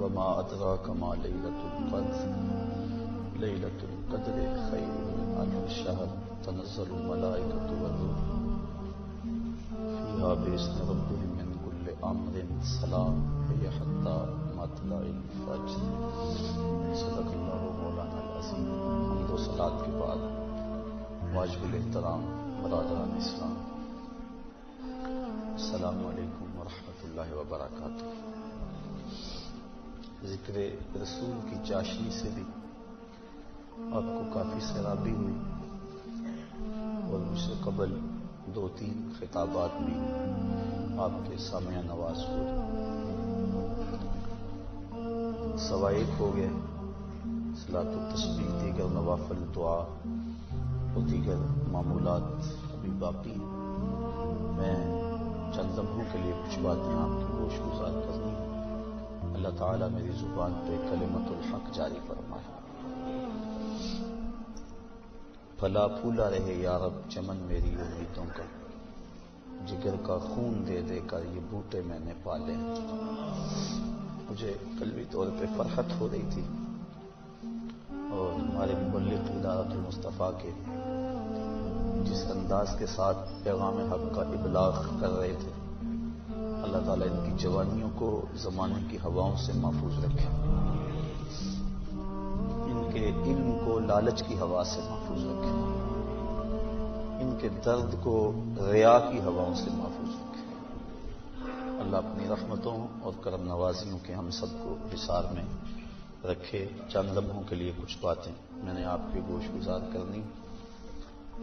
وما أدراك ما ليلة القدر ليلة القدر خير من ألف شهر تنزل الملائكة والروح فيها بإذن ربهم من كل أمر سلام هي حتى مطلع الفجر. صدق اللہ مولانا العظیم. حمد و صلاۃ کے بعد واجب الاحترام برادران اسلام، السلام علیکم ورحمۃ اللہ وبرکاتہ. ذکر رسول کی چاشنی سے بھی آپ کو کافی سیرابی ہوئی اور مجھ سے قبل 2-3 خطابات بھی آپ کے سامعہ نواز ہوئے. 1:15 ہو گئے. صلاۃ و تسبیح، دیگر نوافل دعا اور دیگر معمولات ابھی باقی ہیں. میں چند لمحوں کے لیے کچھ باتیں آپ کی گوش گزار کرنی ہیں. اللہ تعالیٰ میری زبان پہ کلمت الحق جاری فرمائے. پھلا پھولا رہے یا رب چمن میری امیدوں کا، جگر کا خون دے دے کر یہ بوٹے میں نے پالے. مجھے قلبی طور پہ فرحت ہو رہی تھی اور ہمارے مبلغ ادارۃ المصطفیٰ کے جس انداز کے ساتھ پیغام حق کا ابلاغ کر رہے تھے. اللہ تعالیٰ ان کی جوانیوں کو زمانے کی ہواؤں سے محفوظ رکھے، ان کے علم کو لالچ کی ہوا سے محفوظ رکھے، ان کے درد کو ریا کی ہواؤں سے محفوظ رکھے. اللہ اپنی رحمتوں اور کرم نوازیوں کے ہم سب کو حصار میں رکھے. چند لمحوں کے لیے کچھ باتیں میں نے آپ کے گوش گزار کرنی.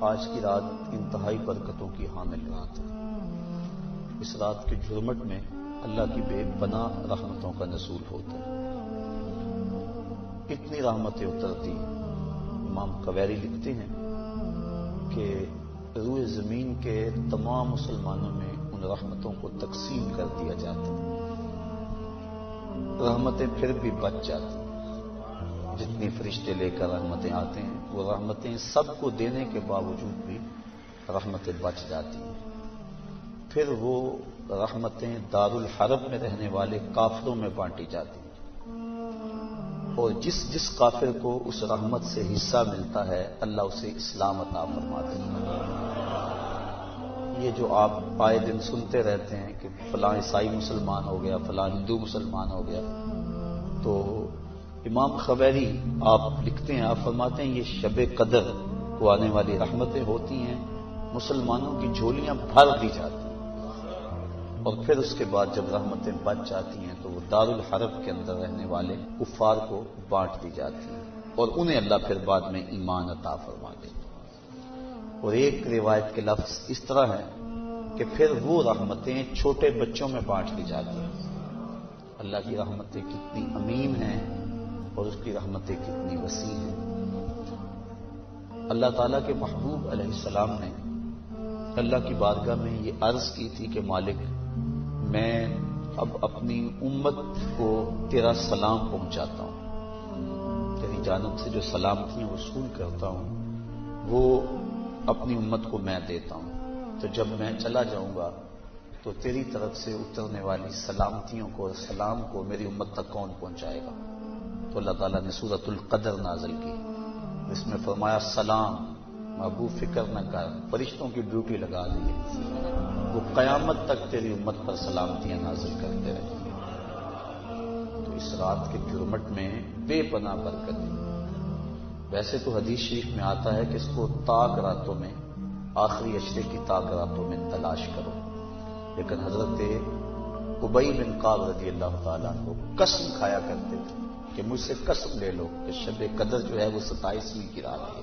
آج کی رات انتہائی برکتوں کی حامل رات ہے. اس رات کے جھرمٹ میں اللہ کی بے پناہ رحمتوں کا نزول ہوتا ہے. اتنی رحمتیں اترتی ہیں. امام قویری لکھتے ہیں کہ روئے زمین کے تمام مسلمانوں میں ان رحمتوں کو تقسیم کر دیا جاتا ہے. رحمتیں پھر بھی بچ جاتی ہیں. جتنی فرشتے لے کر رحمتیں آتے ہیں وہ رحمتیں سب کو دینے کے باوجود بھی رحمتیں بچ جاتی ہیں. پھر وہ رحمتیں دار الحرب میں رہنے والے کافروں میں بانٹی جاتی ہیں، اور جس جس کافر کو اس رحمت سے حصہ ملتا ہے اللہ اسے اسلام عطا فرماتے ہیں. یہ جو آپ آئے دن سنتے رہتے ہیں کہ فلاں عیسائی مسلمان ہو گیا، فلاں ہندو مسلمان ہو گیا، تو امام قویری آپ لکھتے ہیں، آپ فرماتے ہیں یہ شب قدر کو آنے والی رحمتیں ہوتی ہیں، مسلمانوں کی جھولیاں بھر دی جاتی ہیں، اور پھر اس کے بعد جب رحمتیں بچ جاتی ہیں تو وہ دار الحرب کے اندر رہنے والے کفار کو بانٹ دی جاتی ہیں، اور انہیں اللہ پھر بعد میں ایمان عطا فرما دیتے. اور ایک روایت کے لفظ اس طرح ہے کہ پھر وہ رحمتیں چھوٹے بچوں میں بانٹ دی جاتی ہیں. اللہ کی رحمتیں کتنی عمیم ہیں اور اس کی رحمتیں کتنی وسیع ہیں. اللہ تعالیٰ کے محبوب علیہ السلام نے اللہ کی بارگاہ میں یہ عرض کی تھی کہ مالک میں اب اپنی امت کو تیرا سلام پہنچاتا ہوں، تیری جانب سے جو سلامتیاں وصول کرتا ہوں وہ اپنی امت کو میں دیتا ہوں. تو جب میں چلا جاؤں گا تو تیری طرف سے اترنے والی سلامتیوں کو اور سلام کو میری امت تک کون پہنچائے گا؟ تو اللہ تعالیٰ نے سورۃ القدر نازل کی، اس میں فرمایا سلام محبوب فکر نہ کر، فرشتوں کی ڈیوٹی لگا دی ہے، وہ قیامت تک تیری امت پر سلامتیاں نازل کرتے رہیں گے. تو اس رات کے جرمٹ میں بے پناہ برکت ہے. ویسے تو حدیث شریف میں آتا ہے کہ اس کو تاک راتوں میں، آخری عشرے کی تاک راتوں میں تلاش کرو، لیکن حضرت ابی بن کعب رضی اللہ تعالیٰ عنہ قسم کھایا کرتے تھے کہ مجھ سے قسم لے لو کہ شب قدر جو ہے وہ 27ویں کی رات ہے.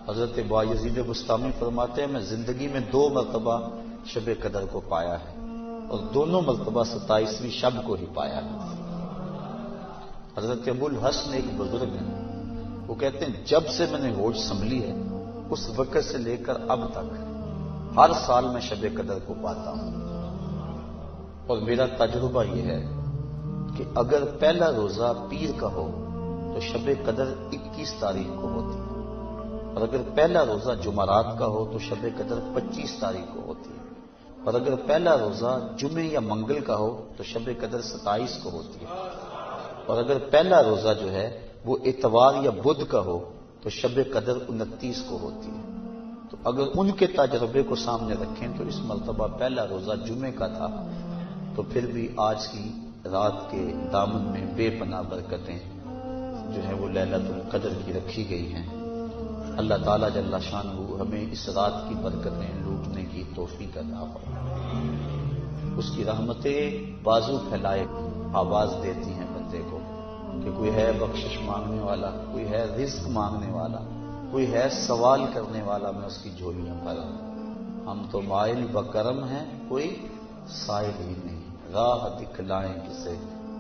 حضرت بایزید بسطامی فرماتے ہیں میں زندگی میں 2 مرتبہ شب قدر کو پایا ہے اور دونوں مرتبہ 27ویں شب کو ہی پایا ہے. حضرت ابو الحسن ایک بزرگ ہیں، وہ کہتے ہیں جب سے میں نے ہوش سنبھلی ہے اس وقت سے لے کر اب تک ہر سال میں شب قدر کو پاتا ہوں، اور میرا تجربہ یہ ہے کہ اگر پہلا روزہ پیر کا ہو تو شب قدر 21 تاریخ کو ہوتی ہے، اور اگر پہلا روزہ جمعرات کا ہو تو شب قدر 25 تاریخ کو ہوتی ہے، اور اگر پہلا روزہ جمعے یا منگل کا ہو تو شب قدر 27 کو ہوتی ہے، اور اگر پہلا روزہ جو ہے وہ اتوار یا بدھ کا ہو تو شب قدر 29 کو ہوتی ہے۔ تو اگر ان کے تجربے کو سامنے رکھیں تو اس مرتبہ پہلا روزہ جمعے کا تھا، تو پھر بھی آج کی رات کے دامن میں بے پناہ برکتیں جو ہے وہ لیلۃ القدر کی رکھی گئی ہیں۔ اللہ تعالیٰ جل شانہ ہمیں اس رات کی برکتیں لوٹنے کی توفیق عطا فرمائے۔ اس کی رحمتیں بازو پھیلائے آواز دیتی ہیں بندے کو کہ کوئی ہے بخشش مانگنے والا، کوئی ہے رزق مانگنے والا، کوئی ہے سوال کرنے والا، میں اس کی جھولیاں بھروں۔ ہم تو مائل بکرم ہیں، کوئی سائل ہی نہیں، راہ دکھلائیں کسے،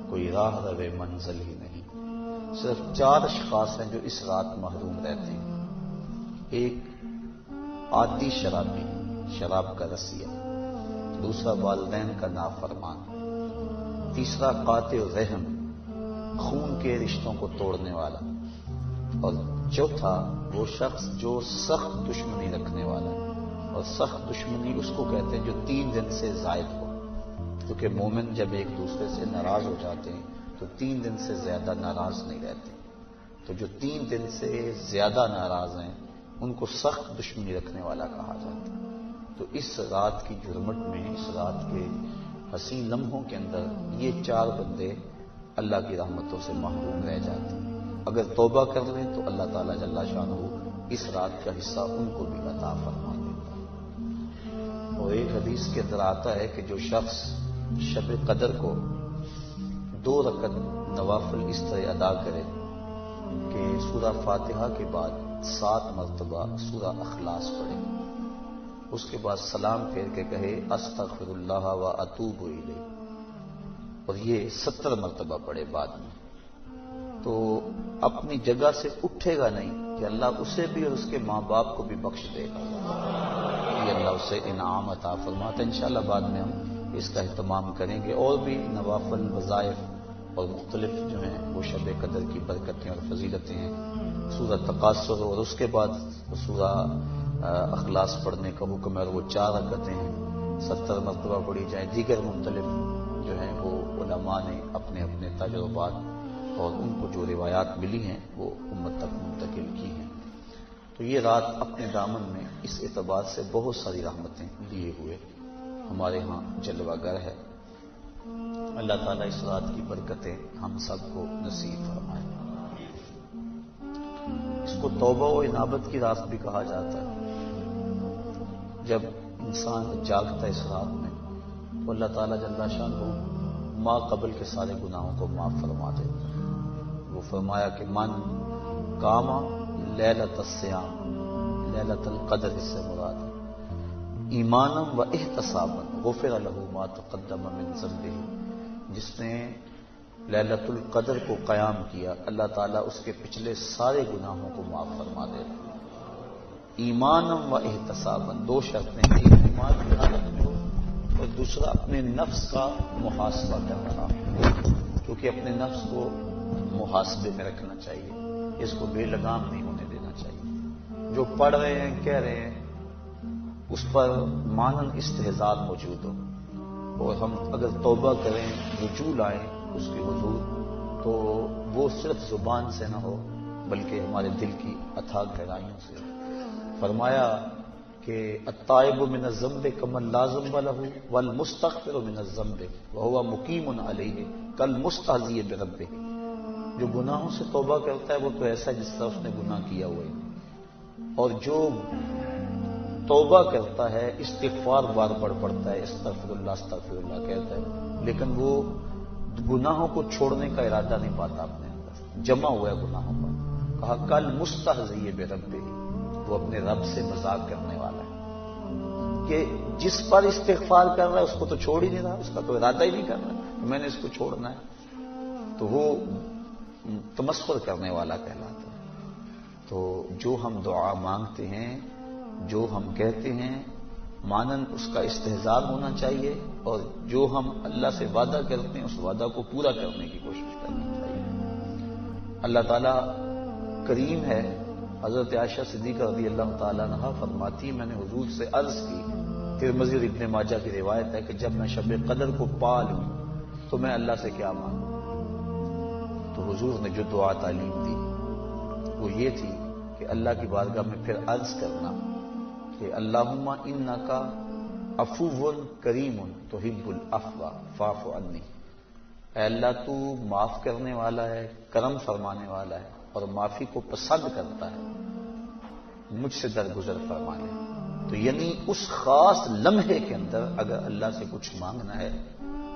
کوئی راہ روے منزل ہی نہیں۔ صرف 4 اشخاص ہیں جو اس رات محروم رہتے ہیں۔ ایک عادی شرابی، شراب کا رسیہ، دوسرا والدین کا نافرمان، تیسرا قاطع رحم، خون کے رشتوں کو توڑنے والا، اور چوتھا وہ شخص جو سخت دشمنی رکھنے والا ہے۔ اور سخت دشمنی اس کو کہتے ہیں جو 3 دن سے زائد ہو، کیونکہ مومن جب ایک دوسرے سے ناراض ہو جاتے ہیں تو 3 دن سے زیادہ ناراض نہیں رہتے۔ تو جو 3 دن سے زیادہ ناراض ہیں ان کو سخت دشمنی رکھنے والا کہا جاتا ہے۔ تو اس رات کی جرمٹ میں، اس رات کے حسین لمحوں کے اندر یہ 4 بندے اللہ کی رحمتوں سے محروم رہ جاتے ہیں۔ اگر توبہ کر لیں تو اللہ تعالیٰ جل شانہ اس رات کا حصہ ان کو بھی عطا فرما دیتا ہے۔ اور ایک حدیث کے اندر آتا ہے کہ جو شخص شب قدر کو 2 رکعت نوافل اس طرح ادا کرے کہ سورہ فاتحہ کے بعد 7 مرتبہ سورہ اخلاص پڑھے، اس کے بعد سلام پھیر کے کہے استغفر اللہ و اتوب الیہ، اور یہ 70 مرتبہ پڑھے بعد میں، تو اپنی جگہ سے اٹھے گا نہیں کہ اللہ اسے بھی اور اس کے ماں باپ کو بھی بخش دے گا، یہ اللہ اسے انعام عطا فرماتا ہے۔ انشاءاللہ بعد میں ہم اس کا اہتمام کریں گے۔ اور بھی نوافل، وظائف اور مختلف جو ہیں وہ شب قدر کی برکتیں اور فضیلتیں ہیں۔ سورہ تکاثر اور اس کے بعد سورہ اخلاص پڑھنے کا حکم ہے، اور وہ 4 رکعتیں ہیں، 70 مرتبہ پڑھی جائیں۔ دیگر مختلف جو ہیں وہ علماء نے اپنے اپنے تجربات اور ان کو جو روایات ملی ہیں وہ امت تک منتقل کی ہیں۔ تو یہ رات اپنے دامن میں اس اعتبار سے بہت ساری رحمتیں لیے ہوئے ہمارے ہاں جلوہ گر ہے۔ اللہ تعالیٰ اس رات کی برکتیں ہم سب کو نصیب فرمائے۔ اس کو توبہ و انابت کی رات بھی کہا جاتا ہے۔ جب انسان جاگتا ہے اس رات میں تو اللہ تعالیٰ جل شانہ ما قبل کے سارے گناہوں کو معاف فرما دے۔ وہ فرمایا کہ من قام لیلۃ الصیام، لیلۃ القدر اس سے مراد ہے، ایمانا و احتسابا غفر لہ ما تقدم من ذنبہ، جس نے لیلۃ القدر کو قیام کیا اللہ تعالیٰ اس کے پچھلے سارے گناہوں کو معاف فرما دے گا۔ ایمانا و احتسابا، 2 شرطیں، ایک ایمان کی حالت میں ہو اور دوسرا اپنے نفس کا محاسبہ کر رہا ہو، کیونکہ اپنے نفس کو محاسبے میں رکھنا چاہیے، اس کو بے لگام نہیں ہونے دینا چاہیے۔ جو پڑھ رہے ہیں، کہہ رہے ہیں، اس پر مانن استحضار موجود ہو، اور ہم اگر توبہ کریں، رجوع لائیں اس کے حضور، تو وہ صرف زبان سے نہ ہو بلکہ ہمارے دل کی اتھاہ گہرائیوں سے۔ فرمایا کہ التائب من الذنب کمن لا ذنب لہ والمستغفر من الذنب وهو مقیم علیہ کالمستہزئ بربہ، جو گناہوں سے توبہ کرتا ہے وہ تو ایسا ہے جس طرح اس نے گناہ کیا ہوا ہے، اور جو توبہ کرتا ہے استغفار بار بار پڑھتا ہے، استغفر اللہ کہتا ہے، لیکن وہ گناہوں کو چھوڑنے کا ارادہ نہیں پاتا اپنے اندر، جمع ہوا ہے گناہوں پر۔ کہا کل مستہزئ بربہ، وہ اپنے رب سے مذاق کرنے والا ہے کہ جس پر استغفار کر رہا ہے اس کو تو چھوڑ ہی نہیں رہا، اس کا تو ارادہ ہی نہیں کر رہا میں نے اس کو چھوڑنا ہے، تو وہ تمسخر کرنے والا کہلاتا ہے۔ تو جو ہم دعا مانگتے ہیں، جو ہم کہتے ہیں، مانن اس کا استحضار ہونا چاہیے، اور جو ہم اللہ سے وعدہ کرتے ہیں اس وعدہ کو پورا کرنے کی کوشش کرنی چاہیے۔ اللہ تعالیٰ کریم ہے۔ حضرت عائشہ صدیقہ رضی اللہ تعالیٰ عنہا فرماتی، میں نے حضور سے عرض کی ترمذی اور ابن ماجہ کی روایت ہے کہ جب میں شب قدر کو پا لوں تو میں اللہ سے کیا مانگوں؟ تو حضور نے جو دعا تعلیم دی وہ یہ تھی کہ اللہ کی بارگاہ میں پھر عرض کرنا کہ اللہم انکا عفو کریم تحب العفو فاعف عنی، اے اللہ تو معاف کرنے والا ہے، کرم فرمانے والا ہے اور معافی کو پسند کرتا ہے، مجھ سے درگزر فرما لے۔ تو یعنی اس خاص لمحے کے اندر اگر اللہ سے کچھ مانگنا ہے،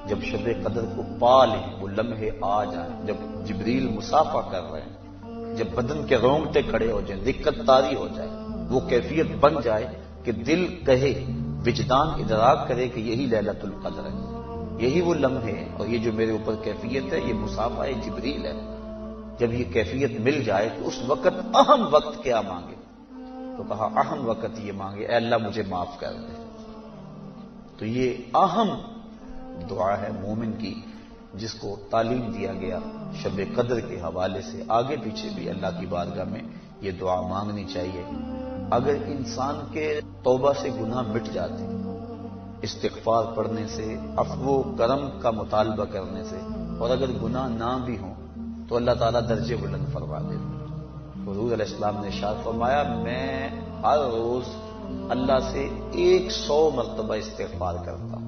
جب شب قدر کو پا لیں، وہ لمحے آ جائیں، جب جبریل مصافحہ کر رہے ہیں، جب بدن کے رونگٹے کھڑے ہو جائیں، دقت طاری ہو جائے، وہ کیفیت بن جائے کہ دل کہے، وجدان ادراک کرے کہ یہی لیلۃ القدر ہے، یہی وہ لمحے ہیں، اور یہ جو میرے اوپر کیفیت ہے یہ مصافحہ جبریل ہے۔ جب یہ کیفیت مل جائے تو اس وقت اہم وقت کیا مانگے؟ تو کہا اہم وقت یہ مانگے اے اللہ مجھے معاف کر دے۔ تو یہ اہم دعا ہے مومن کی، جس کو تعلیم دیا گیا شب قدر کے حوالے سے۔ آگے پیچھے بھی اللہ کی بارگاہ میں یہ دعا مانگنی چاہیے۔ اگر انسان کے توبہ سے گناہ مٹ جاتے ہیں استغفار پڑھنے سے، عفو و کرم کا مطالبہ کرنے سے، اور اگر گناہ نہ بھی ہوں تو اللہ تعالیٰ درجے بلند فرما دے۔ حضور علیہ السلام نے ارشاد فرمایا میں ہر روز اللہ سے 100 مرتبہ استغفار کرتا ہوں،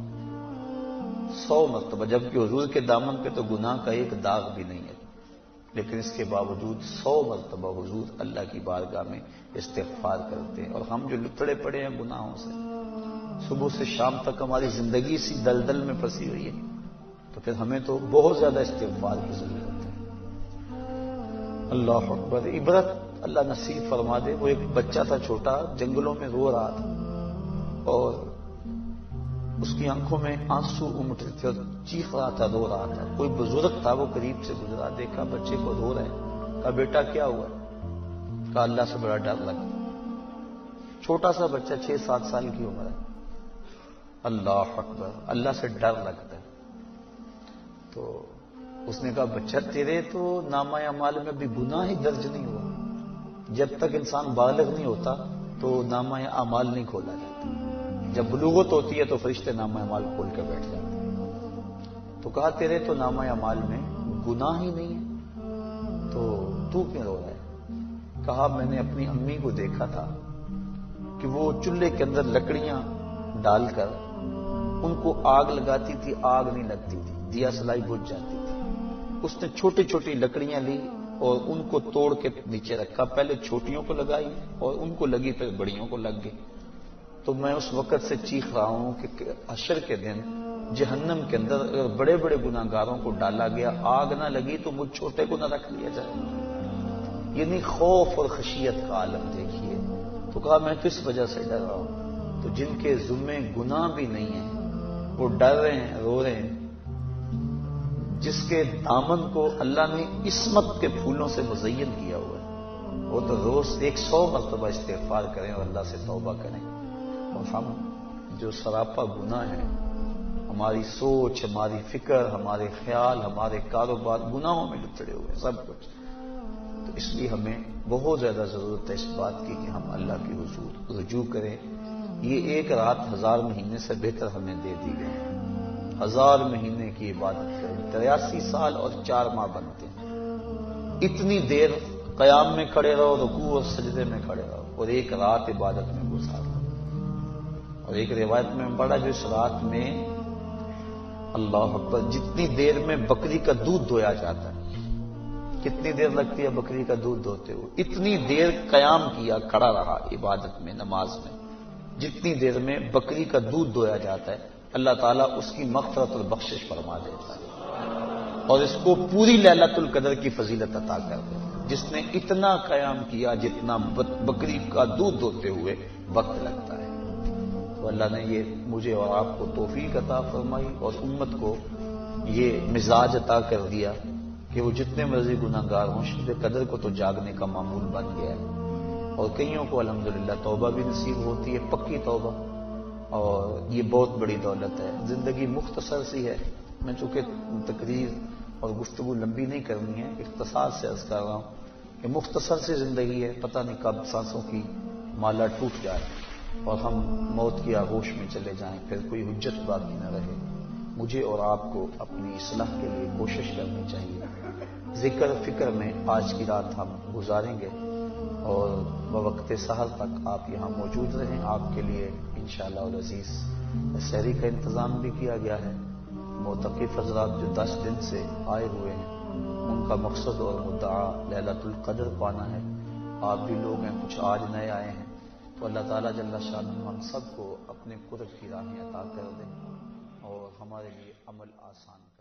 100 مرتبہ، جبکہ حضور کے دامن پہ تو گناہ کا ایک داغ بھی نہیں ہے، لیکن اس کے باوجود 100 مرتبہ حضور اللہ کی بارگاہ میں استغفار کرتے ہیں۔ اور ہم جو لتڑے پڑے ہیں گناہوں سے، صبح سے شام تک ہماری زندگی اسی دلدل میں پھنسی ہوئی ہے، تو پھر ہمیں تو بہت زیادہ استغفار کی ضرورت ہے۔ اللہ اکبر۔ عبرت اللہ نصیب فرما دے، وہ ایک بچہ تھا چھوٹا، جنگلوں میں رو رہا تھا اور اس کی آنکھوں میں آنسو امٹ رہے تھے اور چیخ رہا تھا، رو رہا تھا۔ کوئی بزرگ تھا وہ قریب سے گزرا، دیکھا بچے کو رو رہے، کہا بیٹا کیا ہوا؟ کہا اللہ سے بڑا ڈر لگتا۔ چھوٹا سا بچہ 6-7 سال کی عمر ہے۔ اللہ اکبر، اللہ سے ڈر لگتا ہے۔ تو اس نے کہا بچہ تیرے تو نامہ اعمال میں ابھی گناہ ہی درج نہیں ہوا، جب تک انسان بالغ نہیں ہوتا تو نامہ اعمال نہیں کھولا جاتا، جب بلوغت ہوتی ہے تو فرشتے نامہ اعمال کھول کے بیٹھ جاتے ہیں۔ تو کہا تیرے تو نامہ اعمال میں گناہ ہی نہیں ہے، تو کیوں رو رہا ہے؟ کہا میں نے اپنی امی کو دیکھا تھا کہ وہ چولہے کے اندر لکڑیاں ڈال کر ان کو آگ لگاتی تھی، آگ نہیں لگتی تھی، دیا سلائی بجھ جاتی تھی۔ اس نے چھوٹی چھوٹی لکڑیاں لی اور ان کو توڑ کے نیچے رکھا، پہلے چھوٹیوں کو لگائی اور ان کو لگی پھر بڑیوں کو لگ گئی۔ تو میں اس وقت سے چیخ رہا ہوں کہ حشر کے دن جہنم کے اندر اگر بڑے بڑے گناہگاروں کو ڈالا گیا، آگ نہ لگی تو مجھ چھوٹے کو نہ رکھ لیا جائے۔ یعنی خوف اور خشیت کا عالم دیکھیے۔ تو کہا میں کس وجہ سے ڈر رہا ہوں؟ تو جن کے ذمے گناہ بھی نہیں ہے وہ ڈر رہے ہیں، رو رہے ہیں، جس کے دامن کو اللہ نے عصمت کے پھولوں سے مزین کیا ہوا ہے، وہ تو روز 100 مرتبہ استغفار کریں اور اللہ سے توبہ کریں۔ اور ہم جو سراپا گناہ ہیں، ہماری سوچ، ہماری فکر، ہمارے خیال، ہمارے کاروبار گناہوں میں لتڑے ہوئے ہیں سب کچھ۔ تو اس لیے ہمیں بہت زیادہ ضرورت ہے اس بات کی کہ ہم اللہ کی حضور رجوع کریں۔ یہ ایک رات 1000 مہینے سے بہتر ہمیں دے دی گئی ہے۔ 1000 مہینے کی عبادت کریں، 83 سال اور 4 ماہ بنتے ہیں۔ اتنی دیر قیام میں کھڑے رہو، رکوع اور سجدے میں کھڑے رہو، اور ایک رات عبادت میں گزار دو۔ اور ایک روایت میں پڑھا جو اس رات میں اللہ اکبر جتنی دیر میں بکری کا دودھ دھویا جاتا ہے، کتنی دیر لگتی ہے بکری کا دودھ دھوتے ہوئے، اتنی دیر قیام کیا، کھڑا رہا عبادت میں، نماز میں، جتنی دیر میں بکری کا دودھ دھویا جاتا ہے، اللہ تعالیٰ اس کی مغفرت اور بخشش فرما دیتا ہے اور اس کو پوری لیلۃ القدر کی فضیلت عطا کر دیتا ہے، جس نے اتنا قیام کیا جتنا بکری کا دودھ دھوتے ہوئے وقت لگتا ہے۔ تو اللہ نے یہ مجھے اور آپ کو توفیق عطا فرمائی اور امت کو یہ مزاج عطا کر دیا کہ وہ جتنے مرضی گناہگار ہوں، شب قدر کو تو جاگنے کا معمول بن گیا ہے، اور کئیوں کو الحمدللہ توبہ بھی نصیب ہوتی ہے، پکی توبہ، اور یہ بہت بڑی دولت ہے۔ زندگی مختصر سی ہے، میں چونکہ تقریر اور گفتگو لمبی نہیں کرنی ہے، اختصار سے عرض کر رہا ہوں کہ مختصر سی زندگی ہے، پتہ نہیں کب سانسوں کی مالا ٹوٹ جائے، اور ہم موت کی آغوش میں چلے جائیں، پھر کوئی حجت باقی نہ رہے۔ مجھے اور آپ کو اپنی اصلاح کے لیے کوشش کرنی چاہیے۔ ذکر فکر میں آج کی رات ہم گزاریں گے اور بوقت سحر تک آپ یہاں موجود رہیں۔ آپ کے لیے انشاءاللہ العزیز سحری کا انتظام بھی کیا گیا ہے۔ معتکف حضرات جو 10 دن سے آئے ہوئے ہیں، ان کا مقصد اور مدعا لیلۃ القدر پانا ہے۔ آپ بھی لوگ ہیں، کچھ آج نئے آئے ہیں، تو اللہ تعالیٰ جل شانہ ہم سب کو اپنے قرب کی راہیں عطا کر دیں اور ہمارے لیے عمل آسان